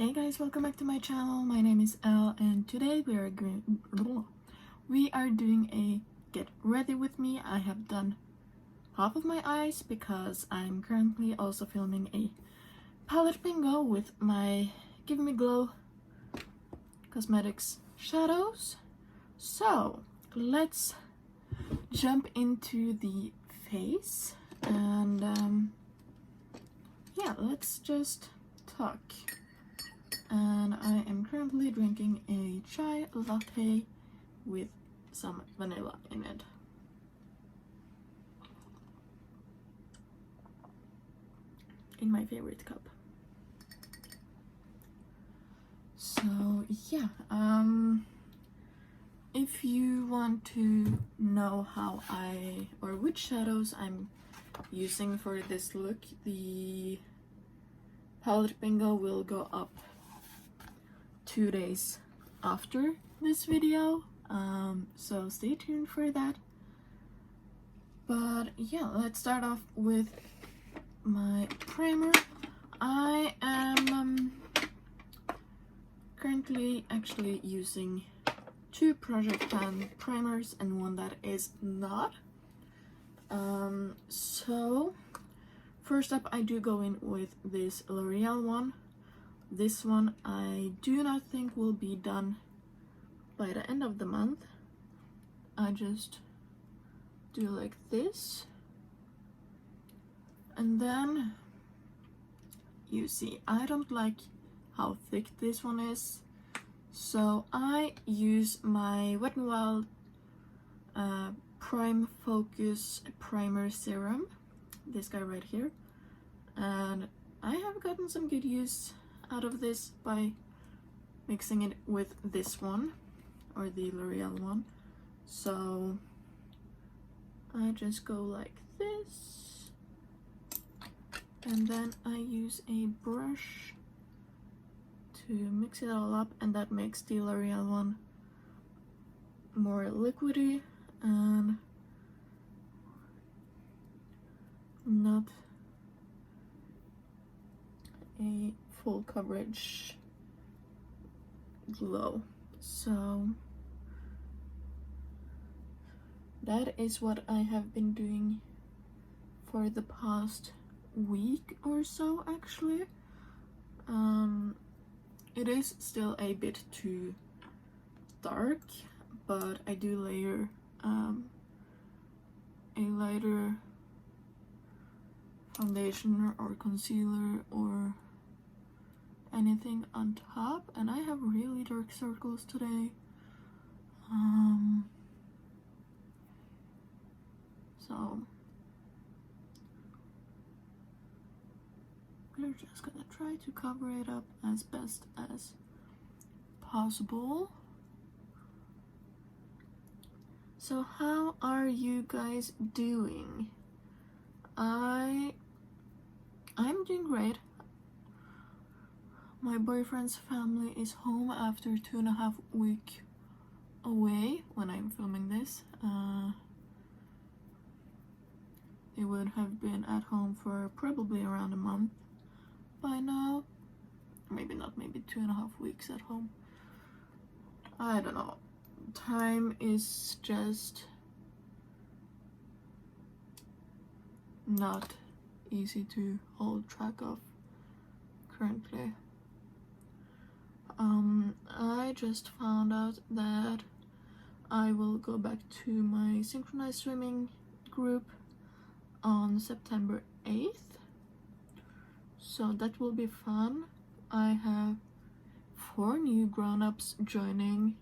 Hey guys, welcome back to my channel. My name is Elle and today we are doing a get ready with me. I have done half of my eyes because I'm currently also filming a palette bingo with my Give Me Glow Cosmetics shadows. So let's jump into the face and yeah, let's just talk. And I am currently drinking a chai latte with some vanilla in it. In my favorite cup. So yeah, if you want to know how or which shadows I'm using for this look, the palette bingo will go up 2 days after this video, so stay tuned for that. But yeah, let's start off with my primer. I am currently actually using 2 Project Pan primers and one that is not. So first up, I do go in with this L'Oreal one. This one I do not think will be done by the end of the month. I just do like this. And then you see, I don't like how thick this one is. So I use my Wet n Wild Prime Focus Primer Serum. This guy right here. And I have gotten some good use out of this by mixing it with this one, or the L'Oreal one. So I just go like this, and then I use a brush to mix it all up, and that makes the L'Oreal one more liquidy and not a full coverage glow. So that is what I have been doing for the past week or so, actually. It is still a bit too dark, but I do layer a lighter foundation or concealer or anything on top, and I have really dark circles today. So we're just gonna try to cover it up as best as possible. So how are you guys doing? I'm doing great. My boyfriend's family is home after 2.5 weeks away when I'm filming this. They would have been at home for probably around a month by now. Maybe not, maybe 2.5 weeks at home. I don't know. Time is just not easy to hold track of currently. I just found out that I will go back to my synchronized swimming group on September 8th. So that will be fun. I have 4 new grown-ups joining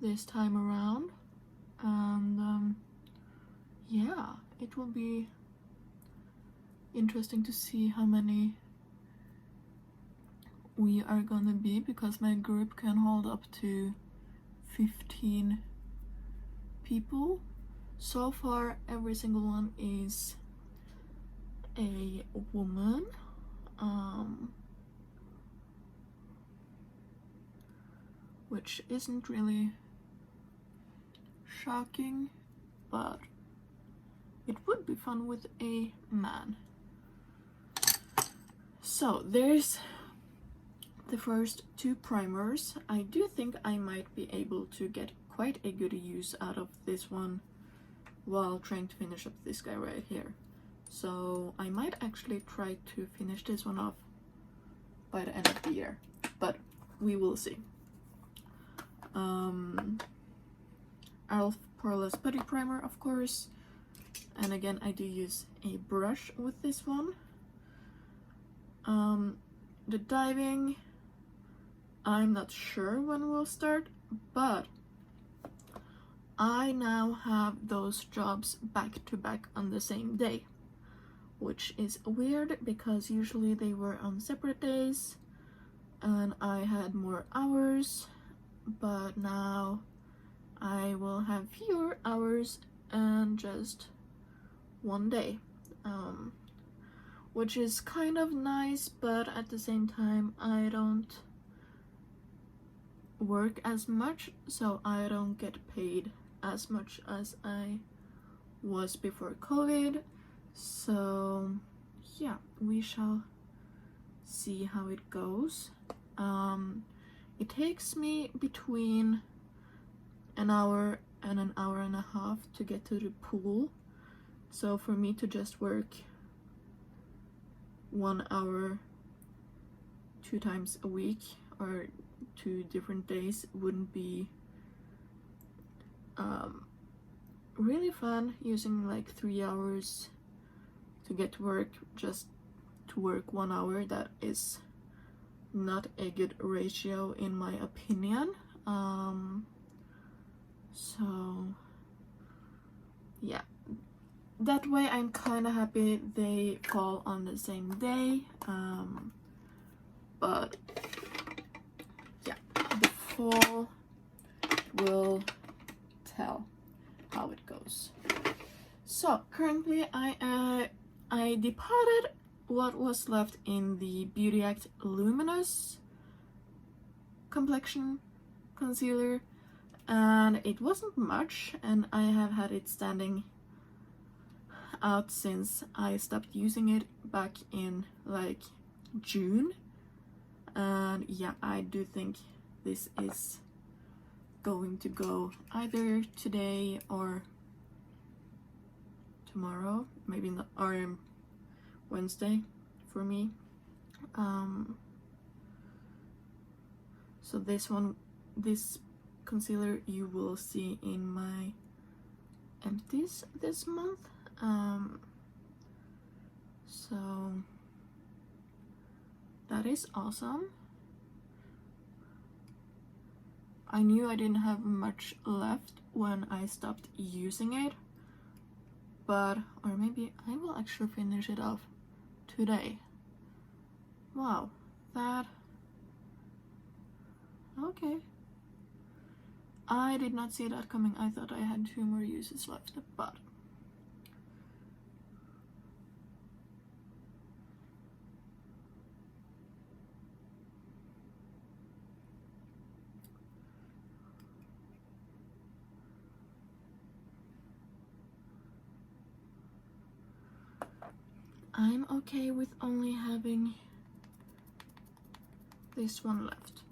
this time around. And yeah, it will be interesting to see how many we are gonna be, because my group can hold up to 15 people. So far every single one is a woman, which isn't really shocking, but it would be fun with a man. So there's the first two primers. I do think I might be able to get quite a good use out of this one while trying to finish up this guy right here. So I might actually try to finish this one off by the end of the year, but we will see. Elf Poreless Putty Primer, of course. And again, I do use a brush with this one. The diving, I'm not sure when we'll start, but I now have those jobs back to back on the same day, which is weird because usually they were on separate days and I had more hours, but now I will have fewer hours and just one day, which is kind of nice, but at the same time I don't work as much, so I don't get paid as much as I was before COVID. So yeah, we shall see how it goes. It takes me between an hour and an hour and a half to get to the pool, so for me to just work 1 hour 2 times a week or 2 different days wouldn't be really fun. Using like 3 hours to get to work just to work 1 hour, that is not a good ratio in my opinion. So yeah, that way I'm kind of happy they fall on the same day, but yeah, the fall will tell how it goes. So currently I depotted what was left in the Beauty Act Luminous complexion concealer, and it wasn't much, and I have had it standing out since I stopped using it back in like June. And yeah, I do think this is going to go either today or tomorrow, maybe not, or Wednesday for me. So this concealer you will see in my empties this month. So that is awesome. I knew I didn't have much left when I stopped using it, but, or maybe I will actually finish it off today. Wow, that, okay. I did not see that coming. I thought I had 2 more uses left, but I'm okay with only having this one left.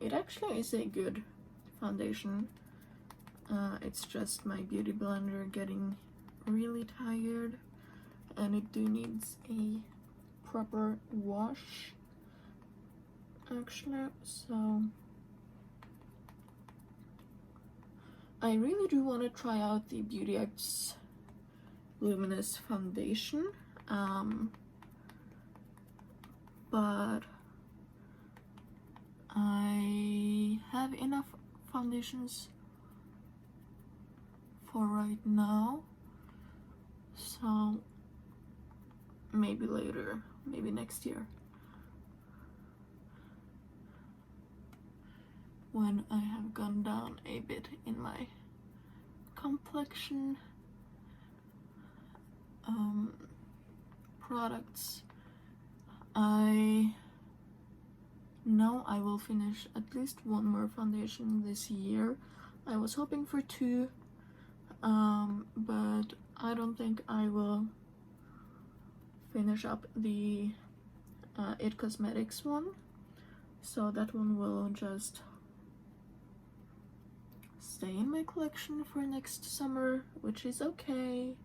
It actually is a good foundation. It's just my beauty blender getting really tired, and it do needs a proper wash actually. So I really do want to try out the Beauty Act's Luminous foundation, but I have enough foundations for right now, so maybe later, maybe next year, when I have gone down a bit in my complexion products. I know I will finish at least 1 more foundation this year. I was hoping for 2, but I don't think I will finish up the It Cosmetics one, so that one will just stay in my collection for next summer, which is okay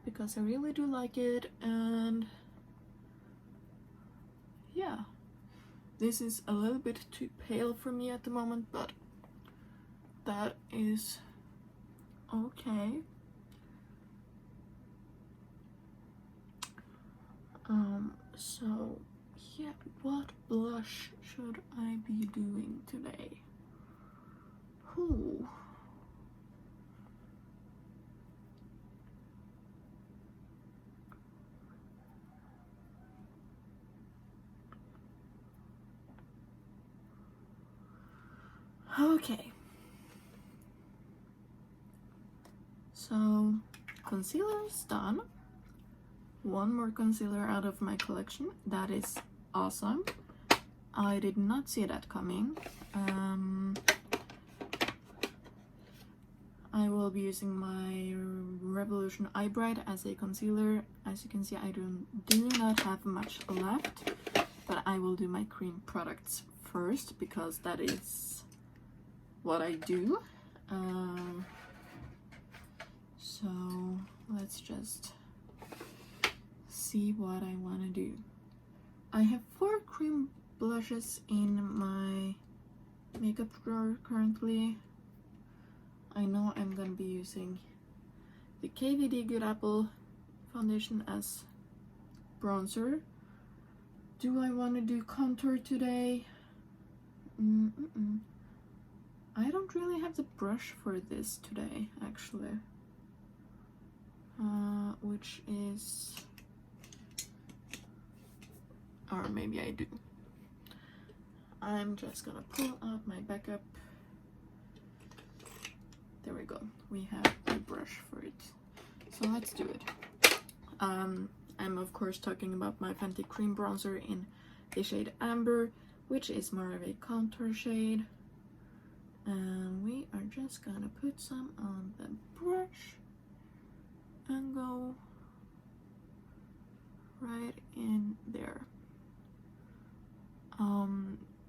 because I really do like it. And yeah, this is a little bit too pale for me at the moment, but that is okay. So yeah, what blush should I be doing today? Ooh. Okay. So concealer is done. One more concealer out of my collection. That is awesome. I did not see that coming. I will be using my Revolution Eye Bright as a concealer. As you can see, I do not have much left, but I will do my cream products first because that is what I do. So let's just see what I want to do. I have 4 cream blushes in my makeup drawer currently. I know I'm gonna be using the KVD Good Apple foundation as bronzer. Do I want to do contour today? I don't really have the brush for this today, actually. Which is... or maybe I do. I'm just gonna pull out my backup. There we go. We have a brush for it. So let's do it. I'm of course talking about my Fenty Cream Bronzer in the shade Amber, which is more of a contour shade. And we are just gonna put some on the brush and go right in there.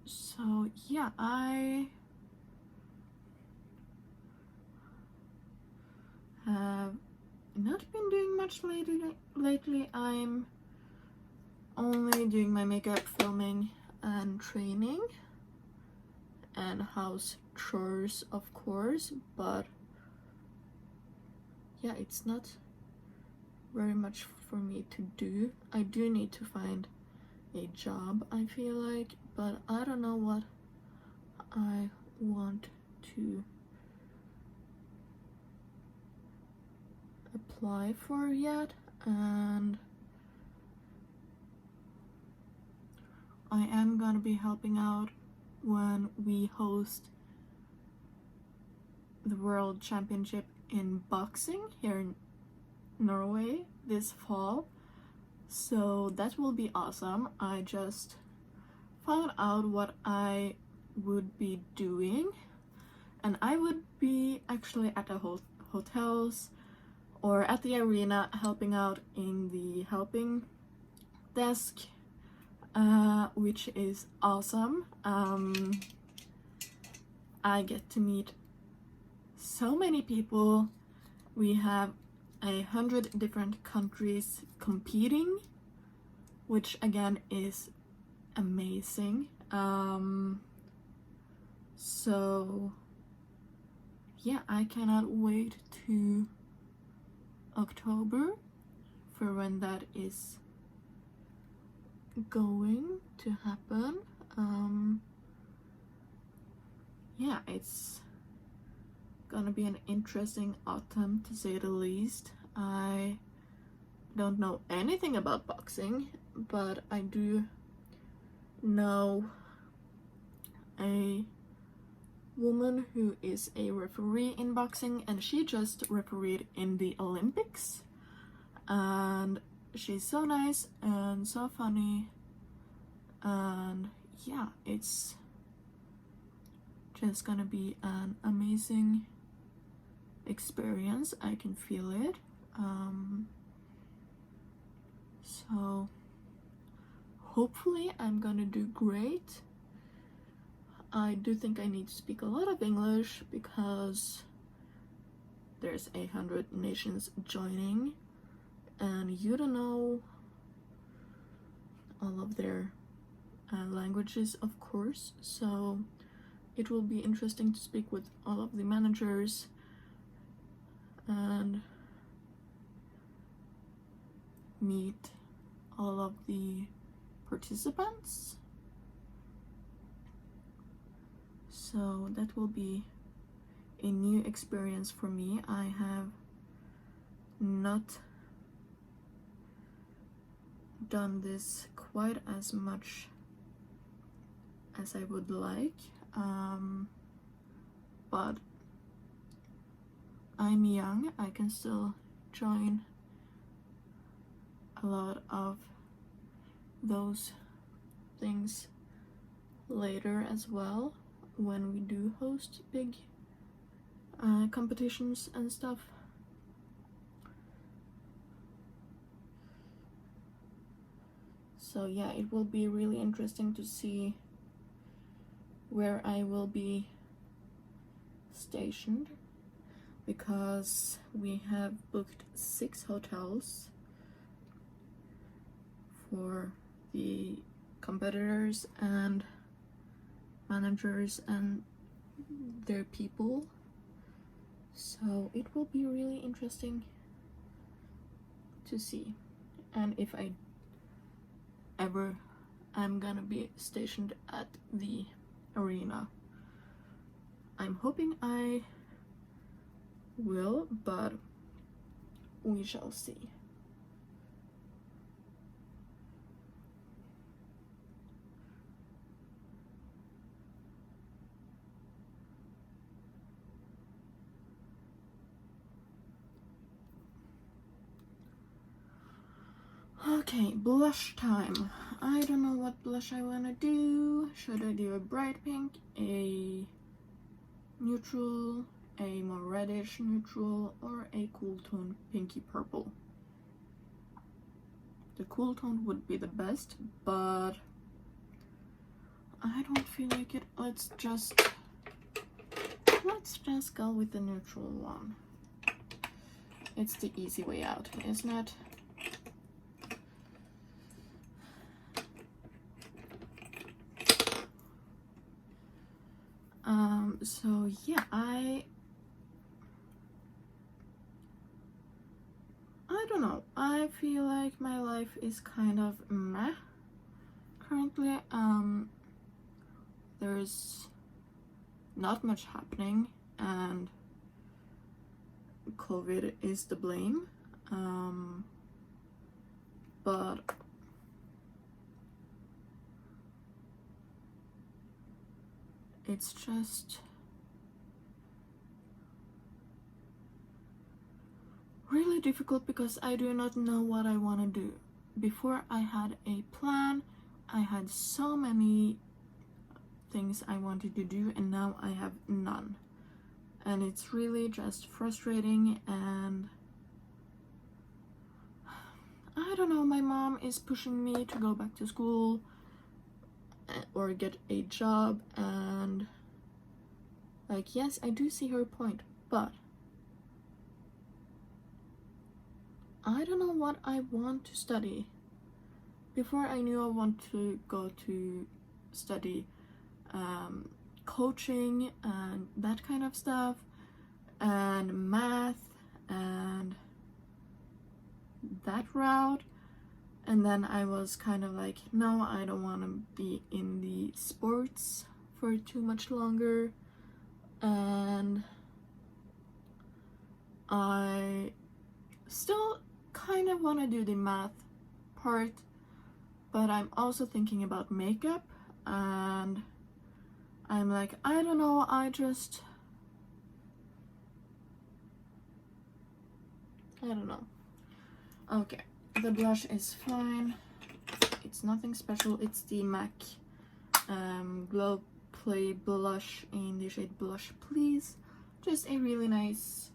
So yeah, I have not been doing much lately. I'm only doing my makeup, filming, and training, and house chores, of course, but yeah, it's not very much for me to do. I do need to find a job, I feel like, but I don't know what I want to apply for yet, and I am gonna be helping out when we host the World Championship in boxing here in Norway this fall, so that will be awesome. I just found out what I would be doing, and I would be actually at the hotels or at the arena helping out in the helping desk, which is awesome. I get to meet so many people. We have 100 different countries competing, which again is amazing. So yeah, I cannot wait to October for when that is going to happen. Yeah, it's gonna be an interesting autumn, to say the least. I don't know anything about boxing, but I do know a woman who is a referee in boxing, and she just refereed in the Olympics, and she's so nice and so funny, and yeah, it's just gonna be an amazing experience. I can feel it. So hopefully I'm gonna do great. I do think I need to speak a lot of English because there's 100 nations joining and you don't know all of their languages, of course, so it will be interesting to speak with all of the managers and meet all of the participants. So that will be a new experience for me. I have not done this quite as much as I would like, but I'm young. I can still join a lot of those things later as well when we do host big competitions and stuff. So yeah, it will be really interesting to see where I will be stationed because we have booked 6 hotels for the competitors and managers and their people. So it will be really interesting to see. And if I ever am gonna be stationed at the arena, I'm hoping I will, but we shall see. Okay, blush time. I don't know what blush I wanna do. Should I do a bright pink, a neutral, a more reddish neutral, or a cool tone pinky purple? The cool tone would be the best, but I don't feel like it. Let's just go with the neutral one. It's the easy way out, isn't it? So yeah, I don't know. I feel like my life is kind of meh currently. There's not much happening and COVID is to blame. But it's just really difficult because I do not know what I want to do. Before I had a plan, I had so many things I wanted to do and now I have none. And it's really just frustrating and I don't know, my mom is pushing me to go back to school or get a job and like, yes, I do see her point, but I don't know what I want to study. Before I knew I want to go to study coaching and that kind of stuff and math and that route, and then I was kind of like, no, I don't want to be in the sports for too much longer, and I still kind of want to do the math part, but I'm also thinking about makeup and I'm like, I don't know, I don't know. Okay, the blush is fine. It's nothing special. It's the MAC Glow Play blush in the shade Blush Please. Just a really nice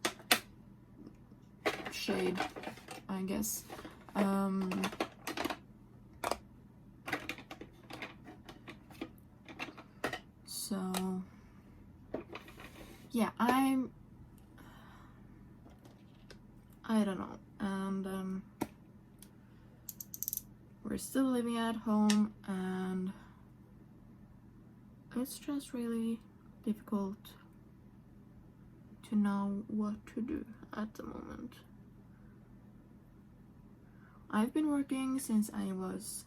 shade, I guess. So yeah, I don't know, and we're still living at home, and it's just really difficult to know what to do at the moment. I've been working since I was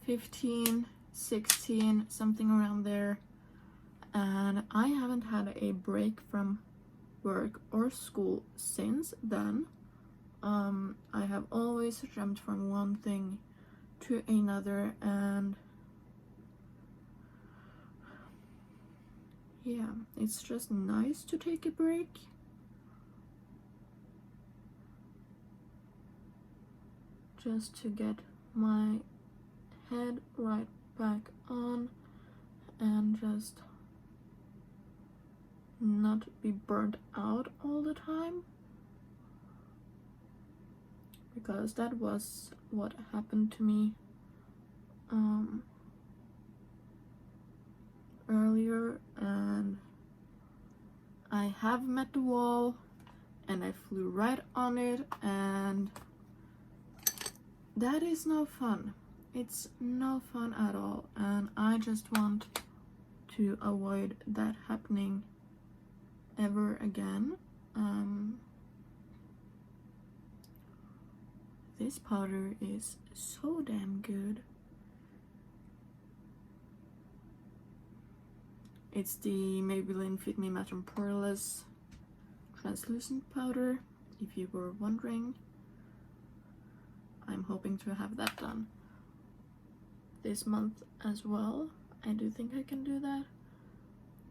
15, 16, something around there, and I haven't had a break from work or school since then. I have always jumped from one thing to another, and yeah, it's just nice to take a break. Just to get my head right back on and just not be burnt out all the time, because that was what happened to me earlier, and I have met the wall and I flew right on it, and that is no fun. It's no fun at all, and I just want to avoid that happening ever again. This powder is so damn good. It's the Maybelline Fit Me Matte and Poreless translucent powder, if you were wondering. I'm hoping to have that done this month as well. I do think I can do that,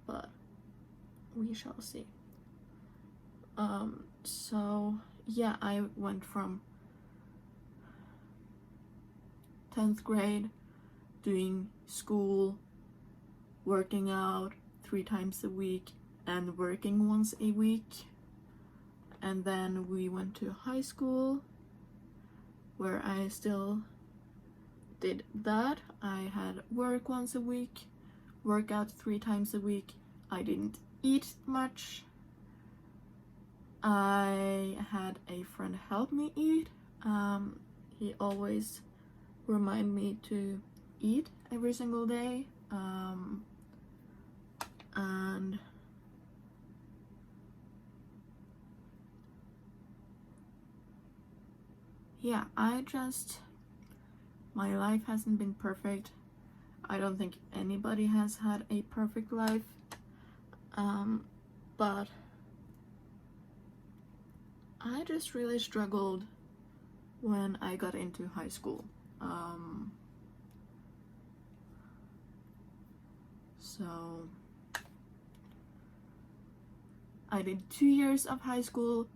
but we shall see. So yeah, I went from 10th grade doing school, working out 3 times a week, and working once a week, and then we went to high school where I still did that. I had work once a week, work out 3 times a week. I didn't eat much. I had a friend help me eat. He always remind me to eat every single day, and yeah, my life hasn't been perfect. I don't think anybody has had a perfect life, but I just really struggled when I got into high school. So I did 2 years of high school,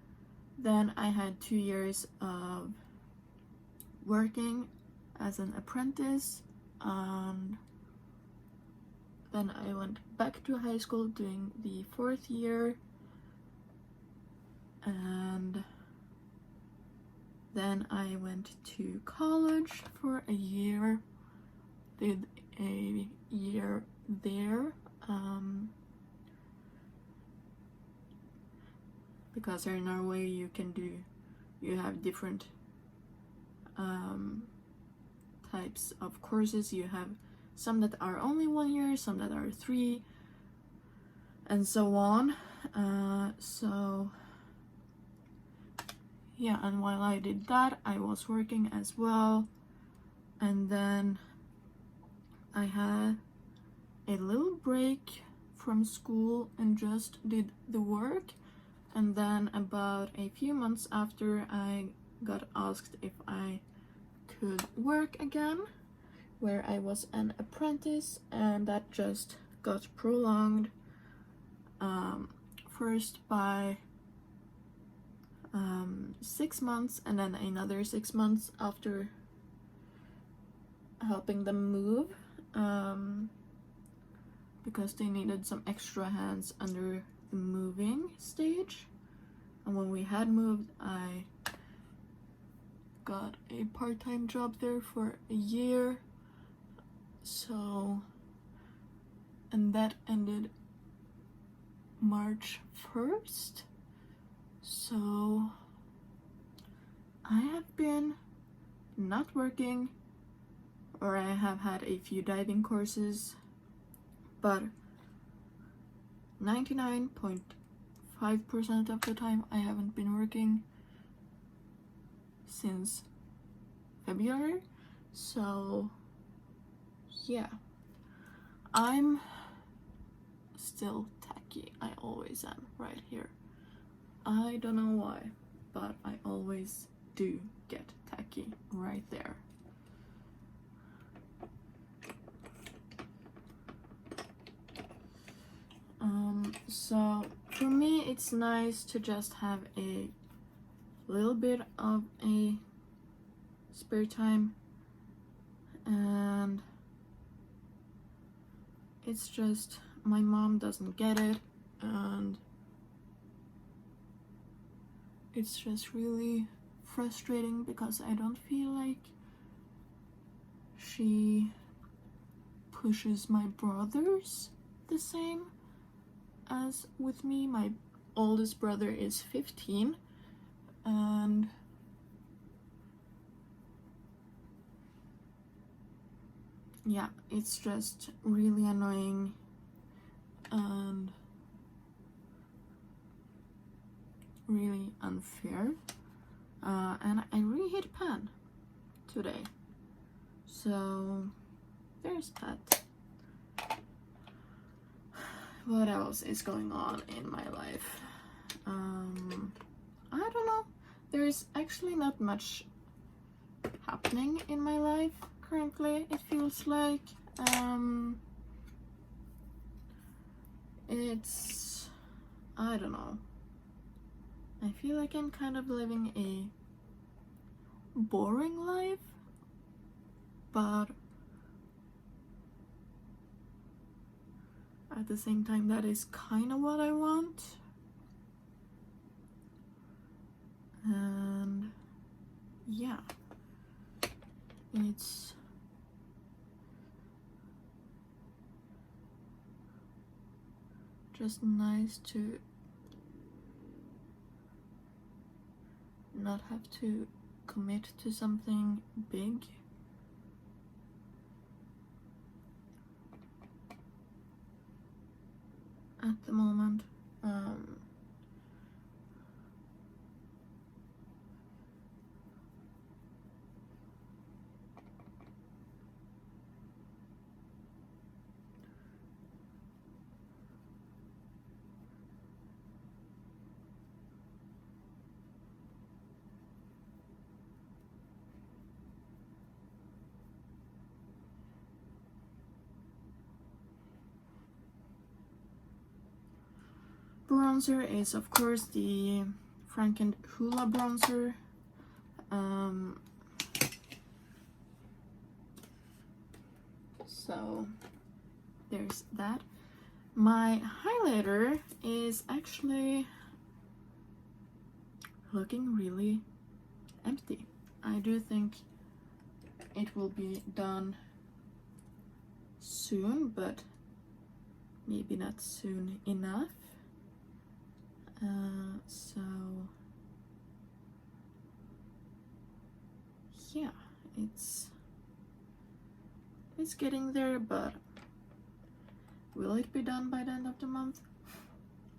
then I had 2 years of working as an apprentice, and then I went back to high school doing the 4th year, and then I went to college for a year, did a year there, because in Norway you have different types of courses. You have some that are only 1 year, some that are 3, and so on. So yeah, and while I did that, I was working as well, and then I had a little break from school and just did the work, and then about a few months after, I got asked if I could work again, where I was an apprentice, and that just got prolonged, first by 6 months, and then another 6 months after helping them move, because they needed some extra hands under the moving stage. And when we had moved, I got a part-time job there for a year. So and that ended March 1st. So I have been not working, or I have had a few diving courses, but 99.5% of the time I haven't been working since February. So yeah, I'm still tacky. I always am right here. I don't know why, but I always do get tacky right there. So for me it's nice to just have a little bit of a spare time, and it's just my mom doesn't get it, and it's just really frustrating because I don't feel like she pushes my brothers the same as with me. My oldest brother is 15, and yeah, it's just really annoying and really unfair. And I really hit pan today, so there's that. What else is going on in my life? I don't know. There's actually not much happening in my life currently, it feels like. It's, I don't know. I feel like I'm kind of living a boring life, but at the same time that is kind of what I want. And yeah, it's just nice to not have to commit to something big. At the moment. Bronzer is of course the Frank and Hula bronzer. So there's that. My highlighter is actually looking really empty. I do think it will be done soon, but maybe not soon enough. So yeah, it's getting there, but will it be done by the end of the month?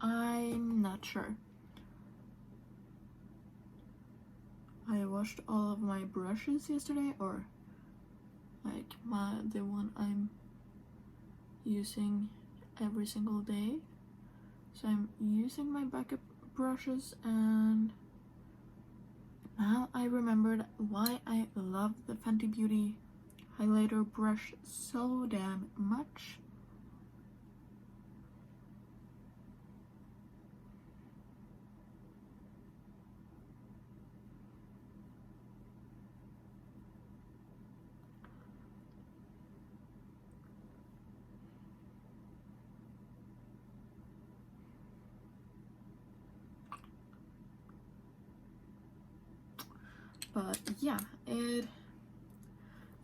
I'm not sure. I washed all of my brushes yesterday, or like the one I'm using every single day. So I'm using my backup brushes, and now I remembered why I love the Fenty Beauty highlighter brush so damn much. But yeah,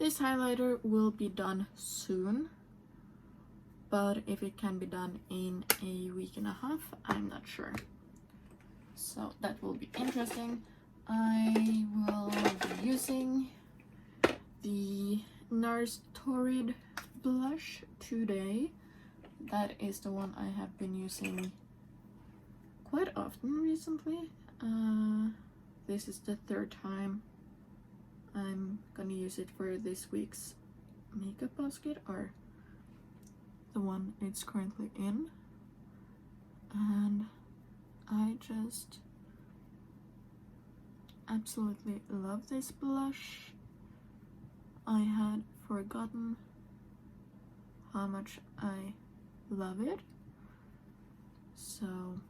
this highlighter will be done soon. but if it can be done in a week and a half, I'm not sure. So that will be interesting. I will be using the Nars Taurid blush today. That is the one I have been using quite often recently. This is the third time I'm gonna use it for this week's makeup basket, or the one it's currently in, and I just absolutely love this blush. I had forgotten how much I love it. So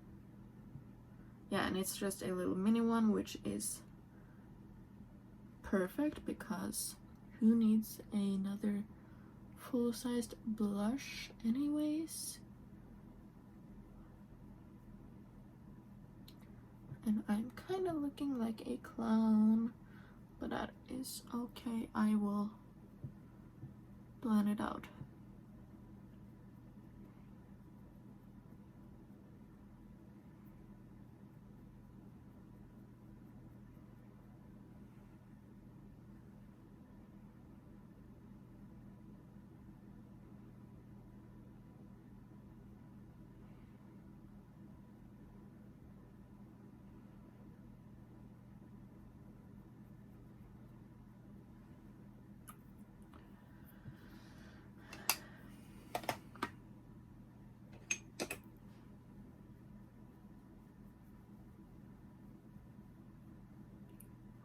yeah, and it's just a little mini one, which is perfect because who needs another full-sized blush anyways? And I'm kind of looking like a clown, but that is okay. I will blend it out.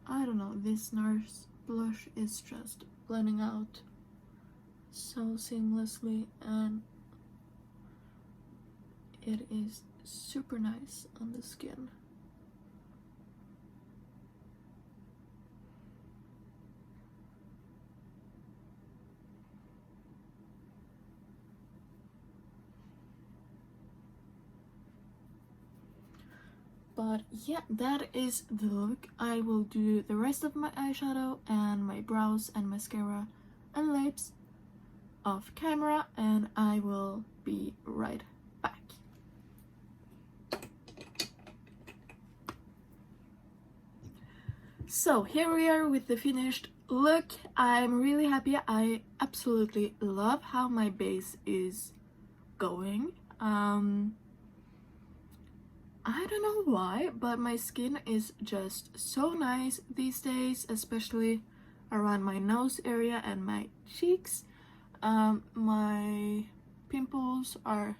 I don't know, this Nars blush is just blending out so seamlessly, and it is super nice on the skin. But yeah, that is the look. I will do the rest of my eyeshadow and my brows and mascara and lips off camera, and I will be right back. So here we are with the finished look. I'm really happy. I absolutely love how my base is going. I don't know why, but my skin is just so nice these days, especially around my nose area and my cheeks. My pimples are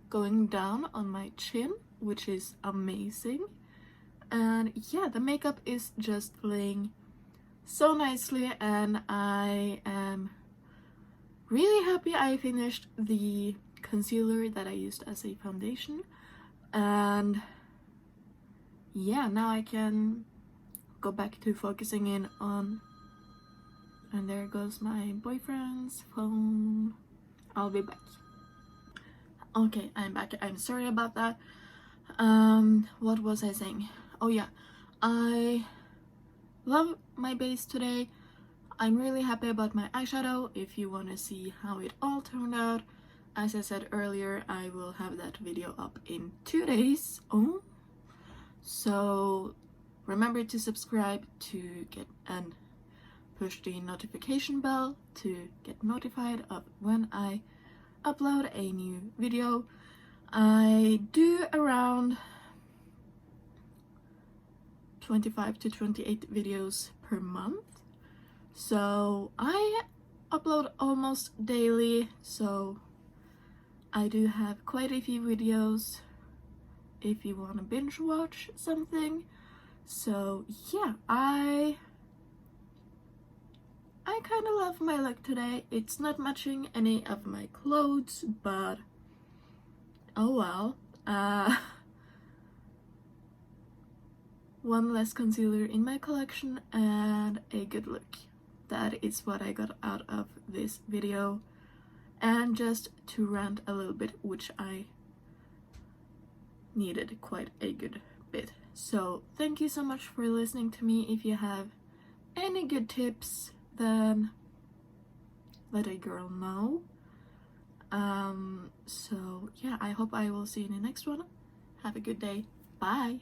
going down on my chin, which is amazing. And yeah, the makeup is just laying so nicely, and I am really happy I finished the concealer that I used as a foundation. And yeah, now I can go back to focusing in on, and there goes my boyfriend's phone. I'll be back. Okay, I'm back. I'm sorry about that. What was I saying? Oh yeah, I love my base today. I'm really happy about my eyeshadow. If you want to see how it all turned out, as I said earlier, I will have that video up in 2 days. Oh, so remember to subscribe to get and push the notification bell to get notified of when I upload a new video. I do around 25 to 28 videos per month, so I upload almost daily, so I do have quite a few videos if you want to binge watch something. So yeah, I kind of love my look today. It's not matching any of my clothes, but oh well. One less concealer in my collection and a good look. That is what I got out of this video. And just to rant a little bit, which I needed quite a good bit. So thank you so much for listening to me. If you have any good tips, then let a girl know. So yeah, I hope I will see you in the next one. Have a good day. Bye.